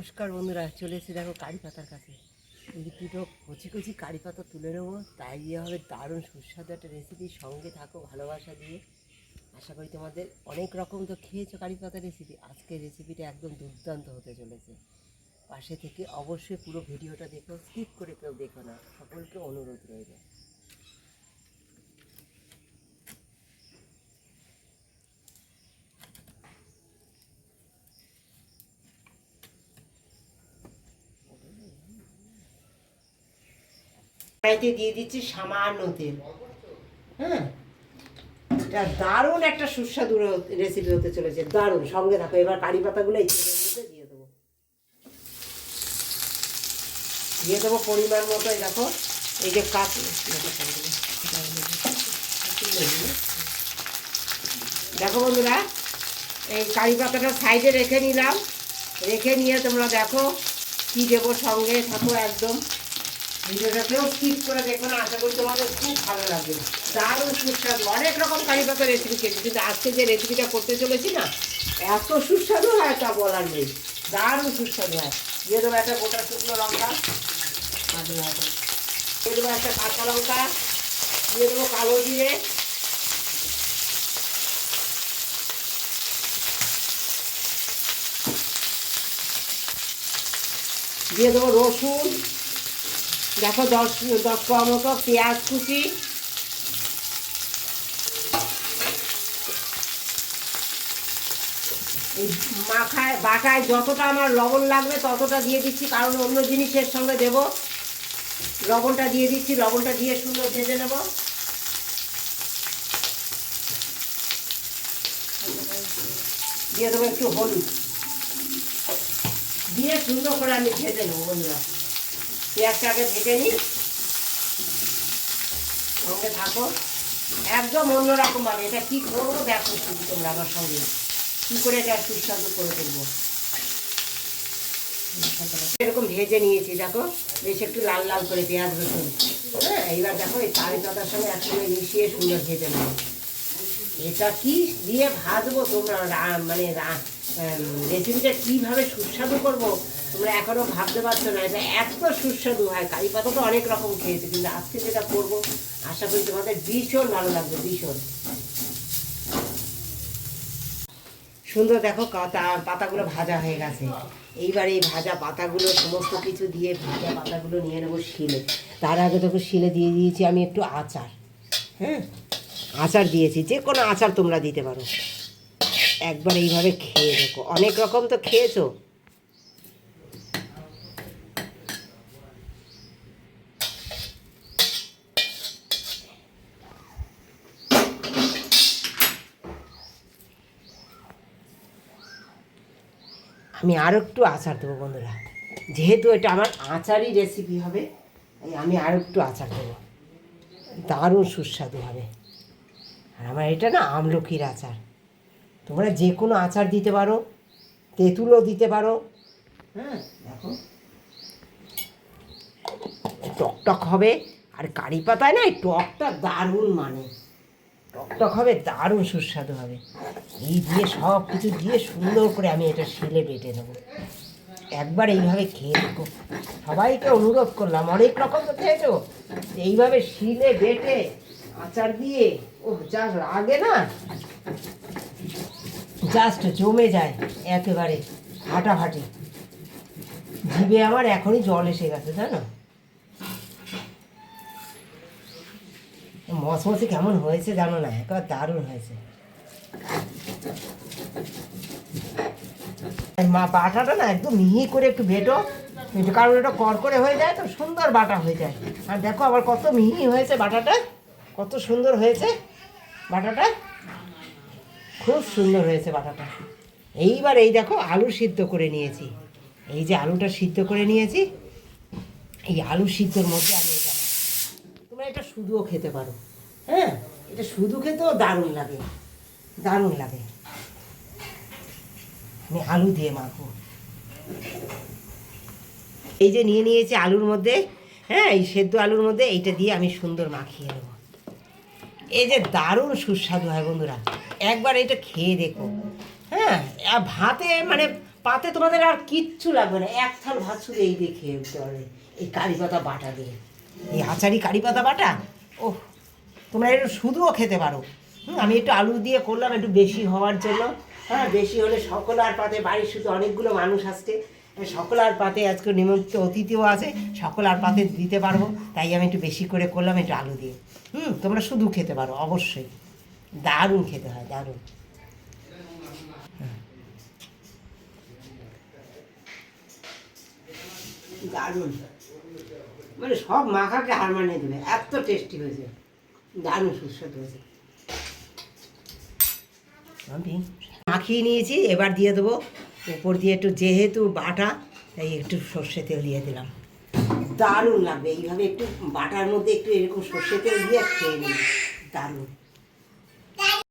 নমস্কার বন্ধুরা, চলে এসে দেখো কারি পাতার কাছে। এই দুটো কচি কচি কারি পাতা তুলে নেবো, তাই দিয়ে হবে দারুণ সুস্বাদু একটা রেসিপি। সঙ্গে থাকো ভালোবাসা দিয়ে। আশা করি তোমাদের অনেক রকম তো খেয়েছো কারি পাতার রেসিপি, আজকের রেসিপিটা একদম দুর্দান্ত হতে চলেছে। পাশে থেকে অবশ্যই পুরো ভিডিওটা দেখো, স্কিপ করে কেউ দেখো না, সকলকে অনুরোধ রইল। কড়াইতে দিয়ে দিচ্ছি সামান্য তেল। হ্যাঁ, এটা দারুণ একটা সুস্বাদু রেসিপি হতে চলেছে, দারুণ। সঙ্গে থাকো। এবার কারি পাতাগুলো এই তেলের মধ্যে দিয়ে দেবো পরিমাণ মতো। এই দেখো, এই যে দেখো বন্ধুরা, এই কারি পাতাটা সাইডে রেখে নিলাম। রেখে নিয়ে তোমরা দেখো কি দেবো, সঙ্গে থাকো একদম। ভিডিওটাকেও স্কিপ করে দেখো না, আশা করি তোমাদের খুব ভালো লাগবে। দারুণ সুস্বাদু। অনেক রকম কারি পাতা রেসিপি খেয়েছি, কিন্তু আজকে যে রেসিপিটা করতে চলেছি না, এত সুস্বাদু হয় তা বলার নেই। দারুণ সুস্বাদু হয়। দিয়ে দেবো একটা গোটা শুকনো লঙ্কা, দিয়ে দেবো একটা কাঁচা লঙ্কা, দিয়ে দেবো কালো জিরে, দিয়ে দেবো রসুন, দেখো 10 কোয়া মতো পেঁয়াজ কুচি, এই বাটায় যতটা আমার লবণ লাগবে ততটা দিয়ে দিচ্ছি, কারণ অন্য জিনিসের সঙ্গে দেবো। লবণটা দিয়ে দিচ্ছি, লবণটা দিয়ে সুন্দর ভেজে নেব। দিয়ে দেবো একটু হলুদ, দিয়ে সুন্দর করে আমি ভেজে নেবো। বন্ধুরা, পেঁয়াজটা আগে ভেজে নিই, সঙ্গে থাকো একদম অন্যরকমভাবে। এটা কী করবো দেখো শুধু তোমরা আমার সঙ্গে, কী করে এটা সুস্বাদু করে তুলবো। এরকম ভেজে নিয়েছি, দেখো বেশ একটু লাল লাল করে পেঁয়াজ রসুন। হ্যাঁ, এইবার দেখো এই কারি পাতার সঙ্গে একসঙ্গে মিশিয়ে সুন্দর ভেজে নেবো। এটা কি দিয়ে ভাজবো তোমরা, মানে রেসিপিটা কীভাবে সুস্বাদু করবো তোমরা এখনও ভাবতে পারছো না। এটা এত সুস্বাদু হয়। কারি পাতা তো অনেক রকম খেয়েছে, কিন্তু আজকে যেটা করবো আশা করি তোমাদের ভীষণ ভালো লাগবে, ভীষণ সুন্দর। দেখো পাতাগুলো ভাজা হয়ে গেছে। এইবার এই ভাজা পাতাগুলো সমস্ত কিছু দিয়ে ভাজা পাতাগুলো নিয়ে নেবো শিলে। তার আগে দেখো শিলে দিয়ে দিয়েছি আমি একটু আচার। হ্যাঁ, আচার দিয়েছি, যে কোনো আচার তোমরা দিতে পারো। একবার এইভাবে খেয়ে দেখো, অনেক রকম তো খেয়েছো। আমি আরও একটু আচার দেবো বন্ধুরা, যেহেতু এটা আমার আচারই রেসিপি হবে, আমি আরও একটু আচার দেবো, দারুণ সুস্বাদু হবে। আর আমার এটা না আমলকির আচার। তোমরা যে কোনো আচার দিতে পারো, তেঁতুলও দিতে পারো। হ্যাঁ, দেখো টকটক হবে। আর কারি পাতায় না এই টকটা দারুণ, মানে টকটক হবে, দারুণ সুস্বাদু হবে। এই দিয়ে সব কিছু দিয়ে সুন্দর করে আমি এটা শিলে বেটে নেবো। একবার এইভাবে খেয়ে দেখো, সবাইকে অনুরোধ করলাম। অনেক রকম তো খেয়েছো, এইভাবে শিলে বেটে আচার দিয়ে ও জাস্ট আগে না, জাস্ট জমে যায় একেবারে ফাটাফাটি। জিভে আমার এখনই জল এসে গেছে, জানো। মশমশে কেমন হয়েছে জানো না, একেবারে দারুণ হয়েছে। বাটাটা না একদম মিহি করে একটু বেটো, কারণ এটা কড়কড়ে হয়ে যায় তো, সুন্দর বাটা হয়ে যায়। আর দেখো আবার কত মিহি হয়েছে বাটাটা, কত সুন্দর হয়েছে বাটাটা, খুব সুন্দর হয়েছে বাটাটা। এইবার এই দেখো আলু সিদ্ধ করে নিয়েছি, এই যে আলুটা সিদ্ধ করে নিয়েছি, এই আলু সিদ্ধর মধ্যে আমি এটা, তোমরা এটা শুধুও খেতে পারো। হ্যাঁ, এটা শুধু খেতেও দারুণ লাগে, দারুণ লাগে। আমি আলু দিয়ে মাখবো। এই যে নিয়ে নিয়েছি আলুর মধ্যে, হ্যাঁ, এই সেদ্ধ আলুর মধ্যে এইটা দিয়ে আমি সুন্দর মাখিয়ে নেবো। এই যে দারুণ সুস্বাদু হয় বন্ধুরা, একবার এটা খেয়ে দেখো। হ্যাঁ, ভাতে মানে পাতে তোমাদের আর কিচ্ছু লাগবে না, এক থাল ভাত শুধু এই দিয়ে খেয়ে উঠতে পারবে, এই কারি পাতা বাটা দিয়ে, এই আচারি কারি পাতা বাটা। ওহ, তোমরা একটু শুধুও খেতে পারো। আমি একটু আলু দিয়ে করলাম একটু বেশি হওয়ার জন্য। হ্যাঁ, বেশি হলে সকলার পাতে, বাড়ির শুধু অনেকগুলো মানুষ আসছে, সকলার পাতে আজকে নিমন্ত্রিত অতিথিও আছে, সকলার পাতে দিতে পারবো, তাই আমি একটু বেশি করে করলাম একটু আলু দিয়ে। তোমরা শুধু খেতে পারো অবশ্যই, দারুণ খেতে হয়, দারুণ। দারুণ, মানে সব মাখাকে হার মানিয়ে দেবে, এত টেস্টি হয়েছে, দারুণ সুস্বাদু হয়েছে। আমি মাখিয়ে নিয়েছি, এবার দিয়ে দেবো উপর দিয়ে একটু, যেহেতু বাটা তাই একটু সর্ষে তেল দিয়ে দিলাম, দারুণ লাগবে এইভাবে একটু বাটার মধ্যে একটু এরকম সর্ষে তেল দিয়ে খেয়ে নিই, দারুণ।